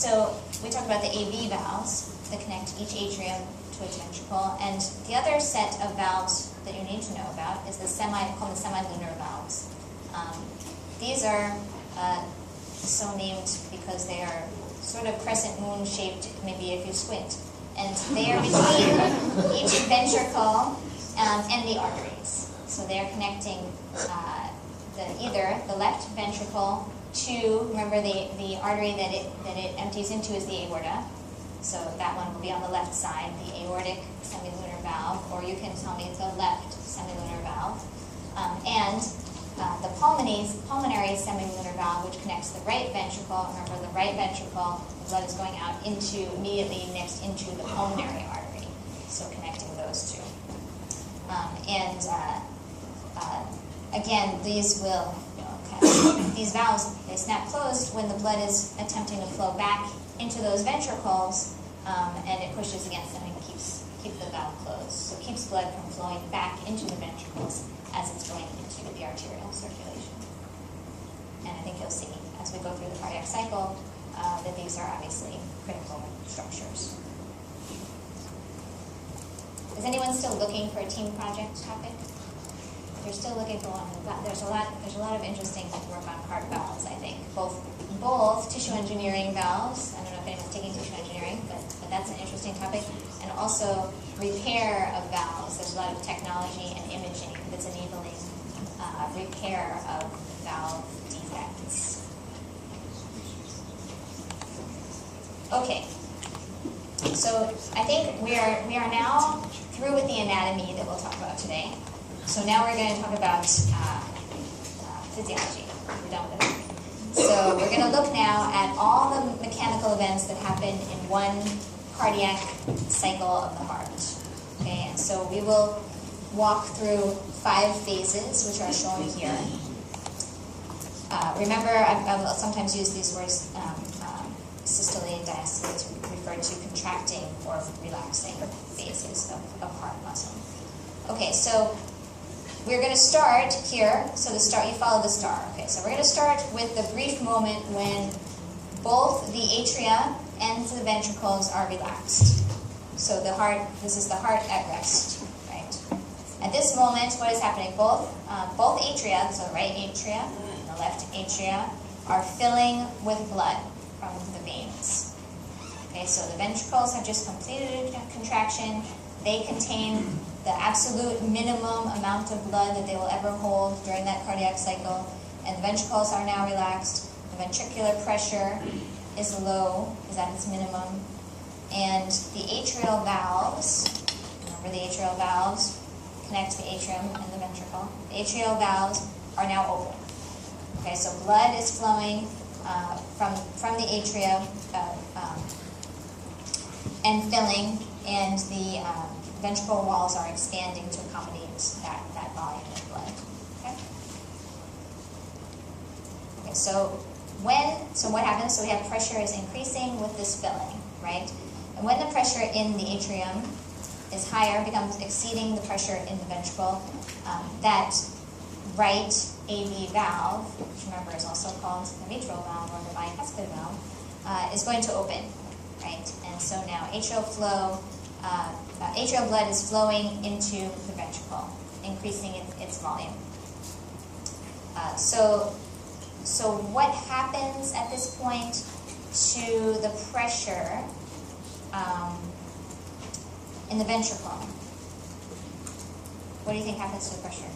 So we talked about the AV valves that connect each atrium to its ventricle, and the other set of valves that you need to know about is called the semilunar valves. These are so named because they are sort of crescent moon shaped, maybe if you squint, and they are between each ventricle and the arteries. So they are connecting either the left ventricle to, remember the artery that it empties into is the aorta. So that one will be on the left side, the aortic semilunar valve, or you can tell me the left semilunar valve. And the pulmonary semilunar valve, which connects the right ventricle. Remember, the right ventricle, the blood is going out immediately next into the pulmonary artery. So connecting those two. Again, these will, these valves, they snap closed when the blood is attempting to flow back into those ventricles, and it pushes against them and keeps the valve closed. So it keeps blood from flowing back into the ventricles as it's going into the arterial circulation. And I think you'll see as we go through the cardiac cycle that these are obviously critical structures. Is anyone still looking for a team project topic? If you're still looking for one, there's a lot of interesting work on heart valves, I think. Both tissue engineering valves. I don't know if anyone's taking tissue engineering, but that's an interesting topic. And also repair of valves. There's a lot of technology and imaging that's enabling repair of valve defects. Okay, so I think we are now through with the anatomy that we'll talk about today. So now we're going to talk about physiology. We're done with it. So we're going to look now at all the mechanical events that happen in one cardiac cycle of the heart. Okay, and so we will walk through 5 phases, which are shown here. Remember, I'll sometimes use these words, systole and diastole, to refer to contracting or relaxing phases of heart muscle. Okay, so we're going to start here. So you follow the star. Okay, so we're going to start with the brief moment when both the atria and the ventricles are relaxed. So this is the heart at rest, right? At this moment, what is happening? Both atria, so the right atria and the left atria, are filling with blood from the veins. Okay, so the ventricles have just completed a contraction. They contain the absolute minimum amount of blood that they will ever hold during that cardiac cycle, and the ventricles are now relaxed. The ventricular pressure is low, is at its minimum, and the atrial valves, remember the atrial valves connect the atrium and the ventricle. The atrial valves are now open. Okay, so blood is flowing from the atria and filling, and the ventricle walls are expanding to accommodate that volume of blood. Okay, so what happens? So we have pressure is increasing with this filling, right? And when the pressure in the atrium is higher, becomes exceeding the pressure in the ventricle, that right AV valve, which remember is also called the mitral valve or the bicuspid valve, is going to open, right? And so now atrial blood is flowing into the ventricle, increasing its volume. So what happens at this point to the pressure in the ventricle? What do you think happens to the pressure?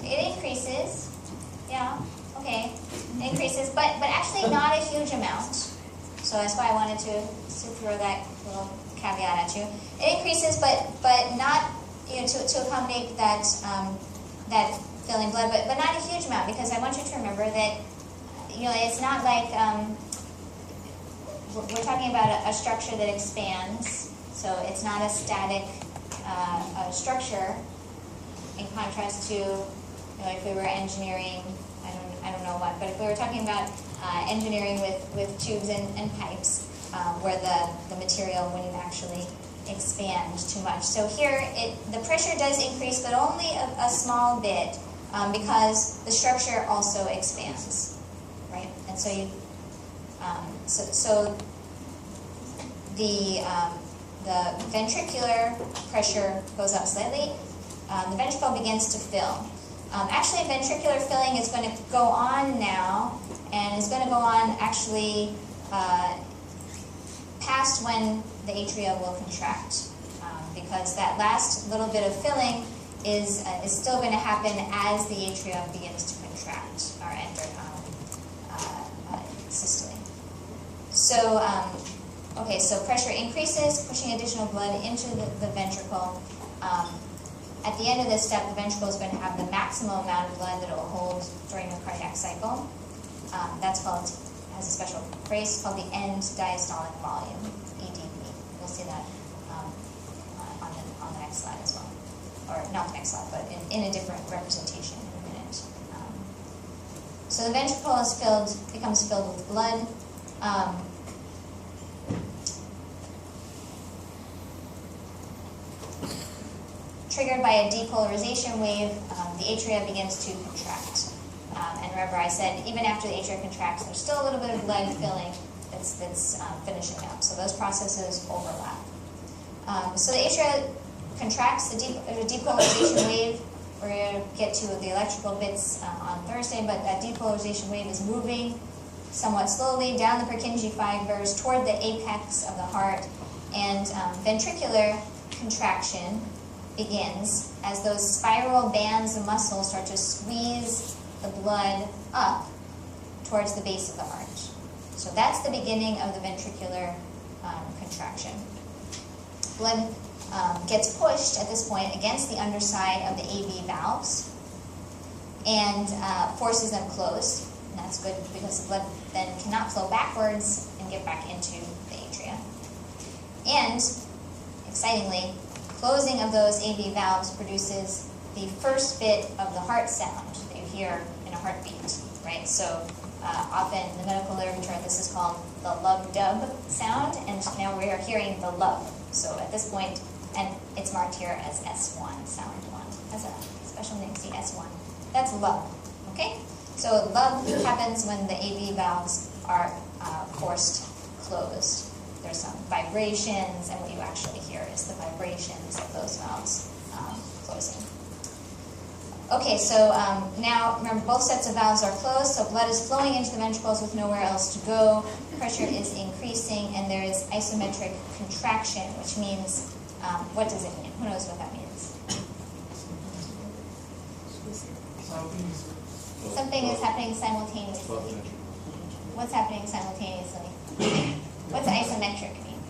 It increases. Yeah, okay. It increases, but actually not a huge amount. So that's why I wanted to throw that little caveat at you. It increases, but not to accommodate that that filling blood, but not a huge amount, because I want you to remember that it's not like we're talking about a structure that expands, so it's not a static structure. In contrast to, if we were engineering, I don't know what, but if we were talking about engineering with tubes and pipes, where the material wouldn't actually expand too much. So here, the pressure does increase, but only a small bit, because the structure also expands, right? And so So the ventricular pressure goes up slightly. The ventricle begins to fill. Actually, ventricular filling is going to go on now, and is going to go on actually past when the atria will contract, because that last little bit of filling is still going to happen as the atria begins to contract or enter systole. So, okay, so pressure increases, pushing additional blood into the ventricle. At the end of this step, the ventricle is going to have the maximum amount of blood that it will hold during the cardiac cycle. That's called, has a special phrase called the end diastolic volume, EDV. We'll see that on the next slide as well. Or not the next slide, but in a different representation in a minute. So the ventricle is becomes filled with blood. Triggered by a depolarization wave, the atria begins to contract. And remember, I said even after the atria contracts, there's still a little bit of blood filling that's finishing up. So those processes overlap. So the atria contracts, the depolarization wave. We're going to get to the electrical bits on Thursday, but that depolarization wave is moving somewhat slowly down the Purkinje fibers toward the apex of the heart, and ventricular contraction begins as those spiral bands of muscle start to squeeze the blood up towards the base of the heart. So that's the beginning of the ventricular contraction. Blood gets pushed at this point against the underside of the AV valves and forces them closed. And that's good because the blood then cannot flow backwards and get back into the atria. And, excitingly, closing of those AV valves produces the first bit of the heart sound that you hear in a heartbeat, right? So often in the medical literature, this is called the lub-dub sound, and now we are hearing the lub. So at this point, and it's marked here as S1, sound 1. That's a special name, see, S1. That's lub, okay? So lub happens when the AV valves are forced closed. There's some vibrations, and what you actually hear is the vibrations of those valves closing. Okay, so now remember both sets of valves are closed, so blood is flowing into the ventricles with nowhere else to go. Pressure is increasing, and there is isometric contraction, which means, what does it mean? Who knows what that means? Something is happening simultaneously. What's happening simultaneously? What's isometric mean?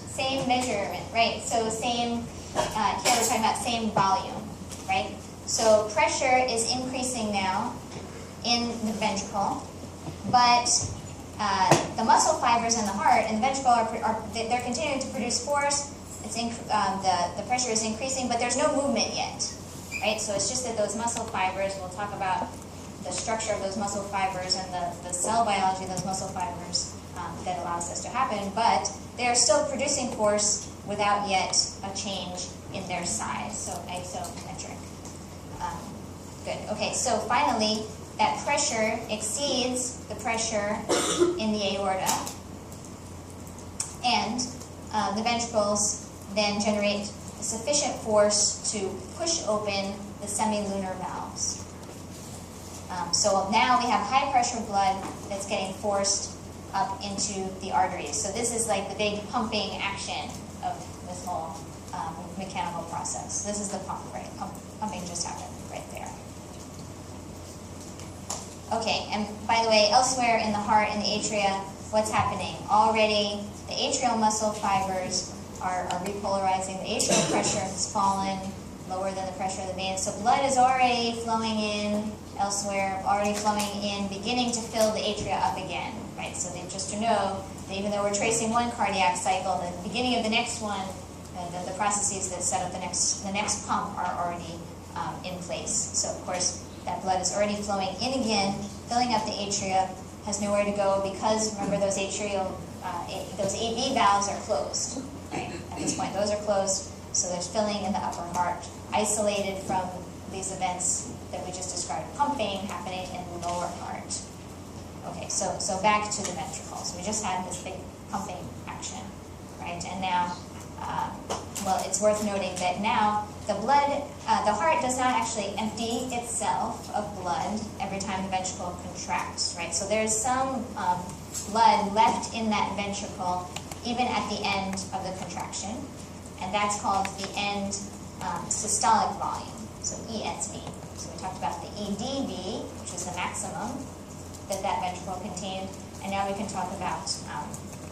Same measurement, right? So same, here we're talking about same volume, right? So pressure is increasing now in the ventricle, but the muscle fibers in the heart and the ventricle they're continuing to produce force. The pressure is increasing, but there's no movement yet, right? So it's just that those muscle fibers, we'll talk about the structure of those muscle fibers and the cell biology of those muscle fibers that allows this to happen, but they're still producing force without yet a change in their size, so isometric. Good. Okay, so finally, that pressure exceeds the pressure in the aorta, and the ventricles then generate sufficient force to push open the semilunar valves. So now we have high pressure blood that's getting forced up into the arteries. So this is like the big pumping action of this whole mechanical process. This is the pump, right? Pumping just happened right there. Okay, and by the way, elsewhere in the heart, in the atria, what's happening? Already the atrial muscle fibers are repolarizing. The atrial pressure has fallen lower than the pressure of the veins. So blood is already flowing in elsewhere, already flowing in, beginning to fill the atria up again, right? So just to know that even though we're tracing one cardiac cycle, the beginning of the next one, the processes that set up the next pump are already in place. So of course, that blood is already flowing in again, filling up the atria, has nowhere to go because remember those those AV valves are closed, right? At this point, those are closed, so there's filling in the upper heart, isolated from these events that we just described, pumping, happening in the lower heart. Okay, so back to the ventricles. We just had this big pumping action, right? And now, well, it's worth noting that now the blood, the heart does not actually empty itself of blood every time the ventricle contracts, right? So there's some blood left in that ventricle even at the end of the contraction, and that's called the end systolic volume, so ESV. So we talked about the EDV, which is the maximum that ventricle contained, and now we can talk about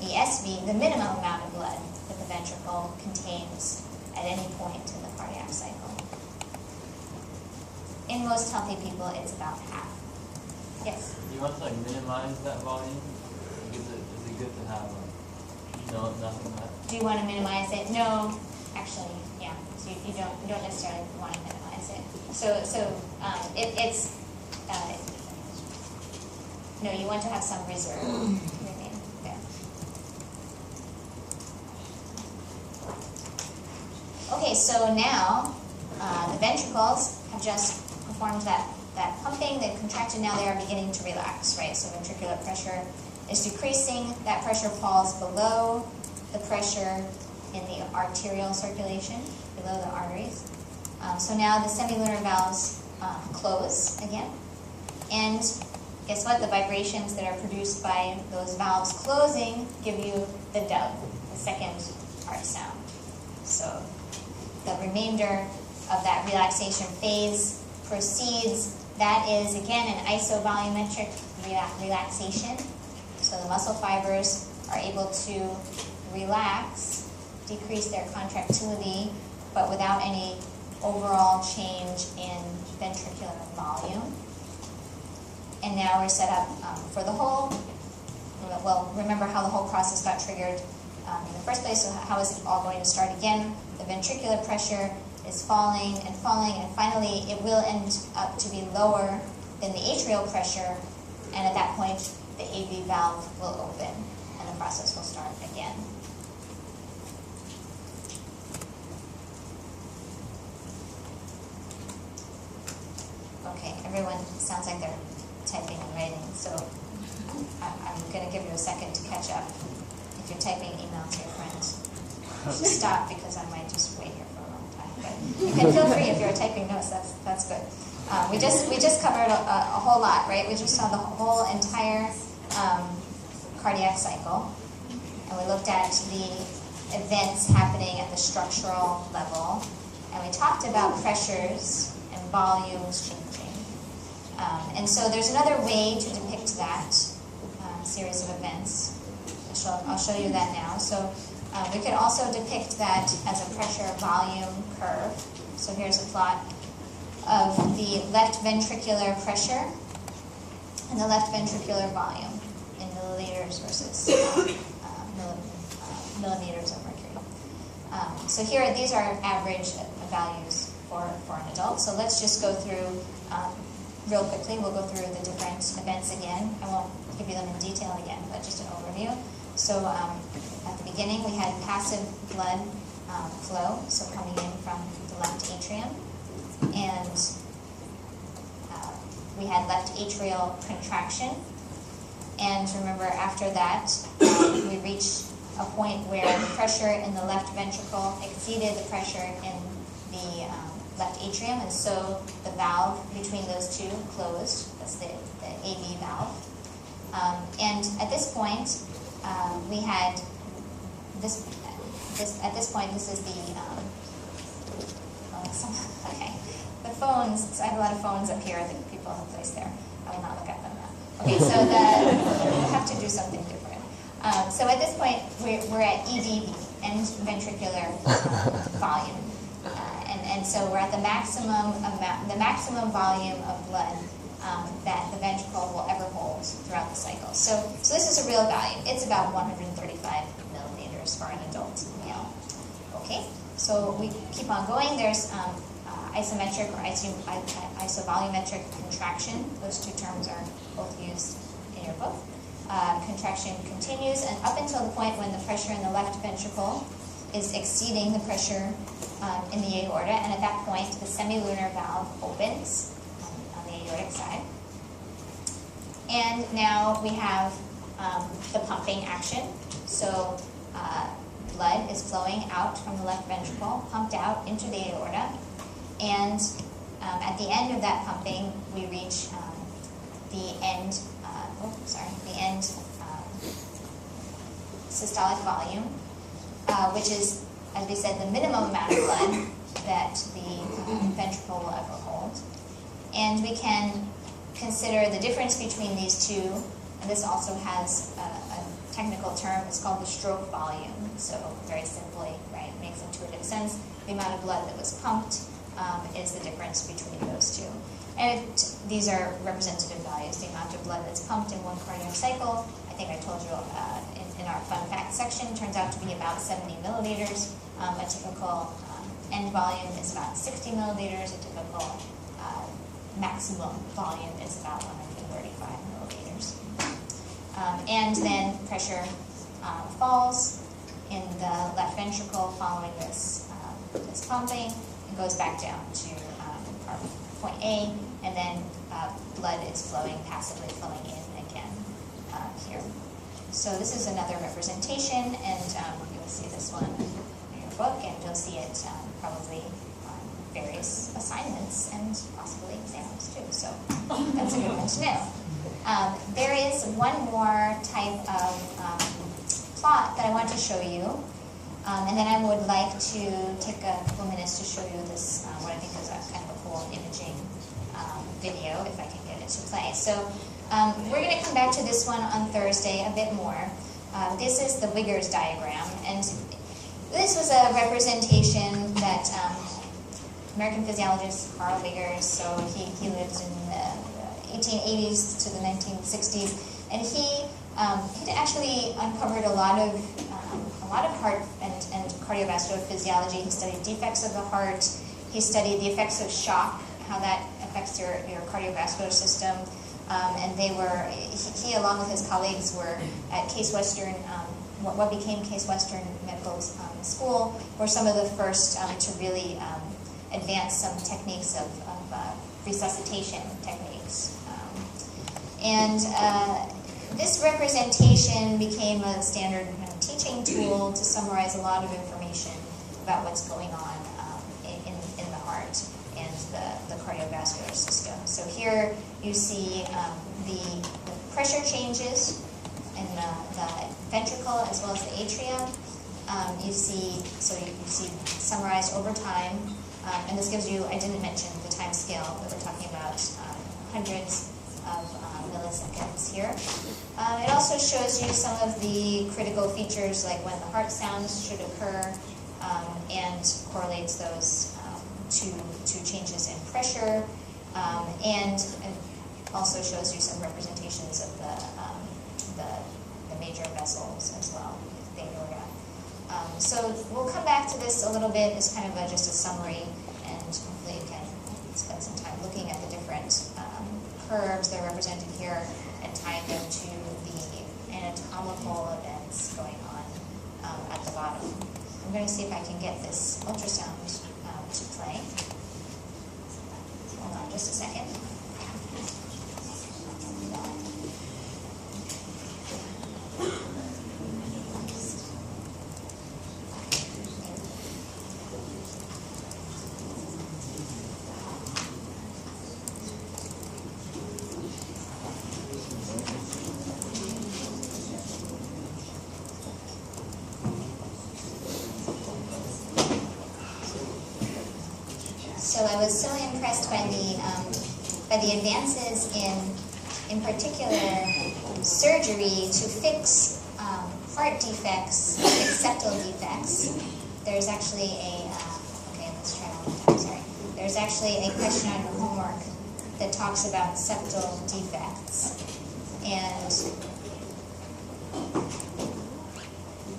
ESV, the minimum amount of blood that the ventricle contains at any point in the cardiac cycle. In most healthy people, it's about half. Yes? Do you want to minimize that volume? Is it good to have nothing left? Do you want to minimize it? No, actually, yeah. So you don't necessarily want to minimize it. No, you want to have some reserve remain there. Okay, so now the ventricles have just performed that pumping. They've contracted. Now they are beginning to relax, right? So ventricular pressure is decreasing. That pressure falls below the pressure in the arterial circulation, below the arteries. So now the semilunar valves close again. And guess what? The vibrations that are produced by those valves closing give you the dub, the second heart sound. So the remainder of that relaxation phase proceeds. That is, again, an isovolumetric relaxation. So the muscle fibers are able to relax, decrease their contractility, but without any overall change in ventricular volume. And now we're set up for the whole, well, remember how the whole process got triggered in the first place, so how is it all going to start again? The ventricular pressure is falling, and finally it will end up to be lower than the atrial pressure, and at that point the AV valve will open and the process will start again. Okay, everyone sounds like they're typing and writing, so I'm going to give you a second to catch up. If you're typing, email to your friends. Just stop, because I might just wait here for a long time. But you can feel free if you're typing notes. That's good. We just covered a whole lot, right? We just saw the whole entire cardiac cycle, and we looked at the events happening at the structural level, and we talked about pressures and volumes changing. And so there's another way to depict that series of events. I'll show you that now. So we could also depict that as a pressure-volume curve. So here's a plot of the left ventricular pressure and the left ventricular volume in milliliters versus millimeters of mercury. So here, these are average values for an adult. So let's just go through real quickly. We'll go through the different events again. I won't give you them in detail again, but just an overview. So at the beginning, we had passive blood flow, so coming in from the left atrium. And we had left atrial contraction. And remember, after that, we reached a point where the pressure in the left ventricle exceeded the pressure in the left atrium, and so the valve between those two closed. That's the AV valve. And at this point, we had this. At this point, this is the okay. The phones. So I have a lot of phones up here that people have placed there. I will not look at them now. Okay, so we'll have to do something different. So at this point, we're at EDV, end ventricular volume. And so we're at the maximum volume of blood that the ventricle will ever hold throughout the cycle. So this is a real value. It's about 135 milliliters for an adult male. Okay, so we keep on going. There's isometric or isovolumetric contraction. Those two terms are both used in your book. Contraction continues, and up until the point when the pressure in the left ventricle is exceeding the pressure in the aorta, and at that point, the semilunar valve opens on the aortic side. And now we have the pumping action. So blood is flowing out from the left ventricle, pumped out into the aorta, and at the end of that pumping, we reach the end systolic volume, which is, as we said, the minimum amount of blood that the ventricle will ever hold. And we can consider the difference between these two, and this also has a technical term. It's called the stroke volume. So very simply, right, it makes intuitive sense. The amount of blood that was pumped is the difference between those two. And these are representative values. The amount of blood that's pumped in one cardiac cycle, I think I told you in our fun fact section, turns out to be about 70 milliliters. A typical end volume is about 60 milliliters. A typical maximum volume is about 135 milliliters. And then pressure falls in the left ventricle following this pumping. It goes back down to point A, and then blood is passively flowing in again here. So this is another representation, and you'll see this one in your book, and you'll see it probably on various assignments and possibly exams too. So that's a good one to know. There is one more type of plot that I want to show you, and then I would like to take a couple minutes to show you this, what I think is a kind of a cool imaging video, if I can get it to play. So we're going to come back to this one on Thursday a bit more. This is the Wiggers diagram, and this was a representation that American physiologist Carl Wiggers, so he lived in the 1880s to the 1960s, and he actually uncovered a lot of heart and cardiovascular physiology. He studied defects of the heart. He studied the effects of shock, how that affects your cardiovascular system. And he along with his colleagues were at Case Western, what became Case Western Medical School, were some of the first to really advance some techniques of resuscitation techniques. This representation became a standard teaching tool to summarize a lot of information about what's going on in the heart and the cardiovascular system. So here you see the pressure changes in the ventricle as well as the atrium. You see summarized over time, and this gives you, I didn't mention the time scale that we're talking about, hundreds of milliseconds here. It also shows you some of the critical features, like when the heart sounds should occur, and correlates those to changes in pressure, and also shows you some representations of the major vessels as well, the aorta. So we'll come back to this a little bit as kind of just a summary, and hopefully you can spend some time looking at the different curves that are represented here and tying them to the anatomical events going on at the bottom. I'm going to see if I can get this ultrasound to play. Hold on just a second. So I was so impressed by the advances in particular surgery to fix heart defects, fix septal defects. There's actually let's try one more time, sorry. There's actually a question on your homework that talks about septal defects. And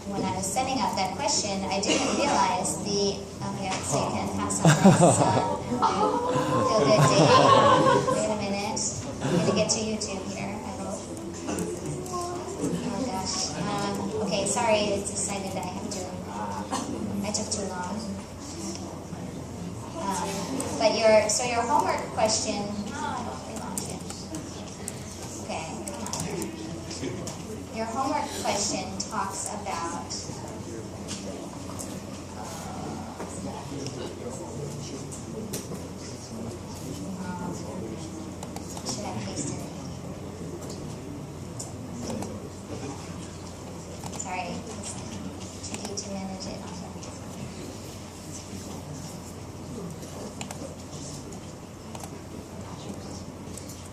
when I was setting up that question, I didn't realize so you can pass on this. Feel good day. Wait a minute. I'm going to get to YouTube here, I hope. Oh gosh. Okay, sorry, it decided that I took too long. But your homework question, no, I don't relaunch it. Okay, come on. Your homework question talks about, should I paste it? Sorry, it's tricky to manage it.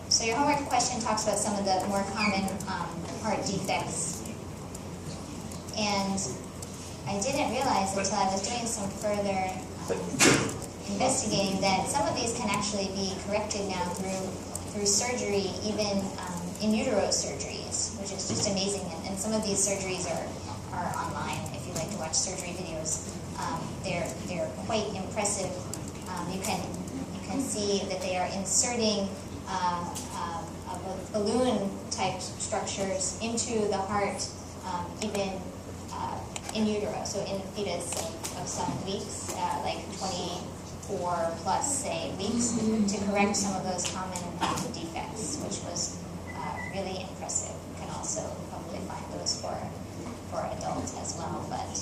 So your homework question talks about some of the more common heart defects. And I didn't realize until I was doing some further investigating that some of these can actually be corrected now through surgery, even in utero surgeries, which is just amazing. And some of these surgeries are online if you like to watch surgery videos. They're quite impressive. You can see that they are inserting balloon type structures into the heart, even in utero, so in a fetus of some weeks, like 24 plus, say, weeks, to correct some of those common defects, which was really impressive. You can also probably find those for adults as well, but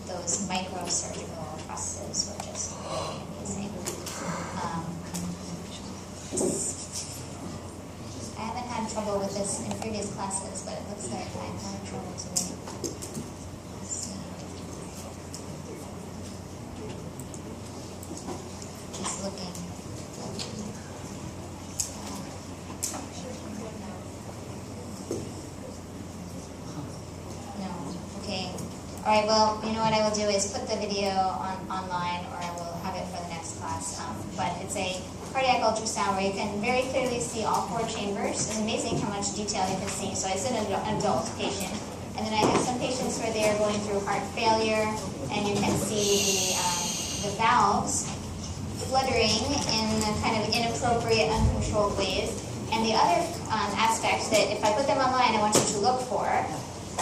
those microsurgical processes were just really amazing. I haven't had trouble with this in previous classes, but it looks like I'm having trouble today. Let's see. Just looking. No. Okay. All right. Well, you know what I will do is put the video online, or I will have it for the next class. But it's a cardiac ultrasound where you can very clearly see all 4 chambers. It's amazing how much detail you can see. So it's an adult patient. And then I have some patients where they are going through heart failure, and you can see the valves fluttering in kind of inappropriate, uncontrolled ways. And the other aspect that if I put them online, I want you to look for,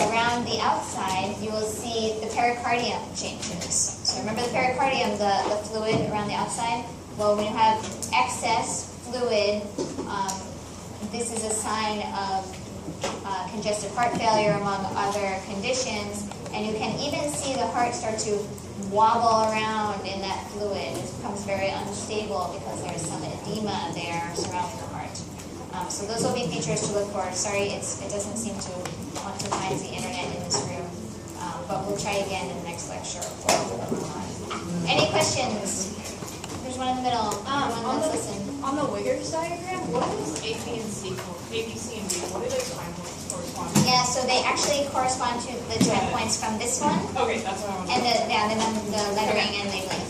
around the outside, you will see the pericardium changes. So remember the pericardium, the fluid around the outside? Well, when you have excess fluid, this is a sign of congestive heart failure, among other conditions. And you can even see the heart start to wobble around in that fluid. It becomes very unstable because there's some edema there surrounding the heart. So those will be features to look for. Sorry, it doesn't seem to want to find the internet in this room. But we'll try again in the next lecture. Any questions? There's one in the middle. On the Wiggers diagram, what is A, B, and C? A, B, C, and D? What do they correspond to? Yeah, so they actually correspond to the joint points from this one. Okay, that's what I wanted. And the lettering and labeling.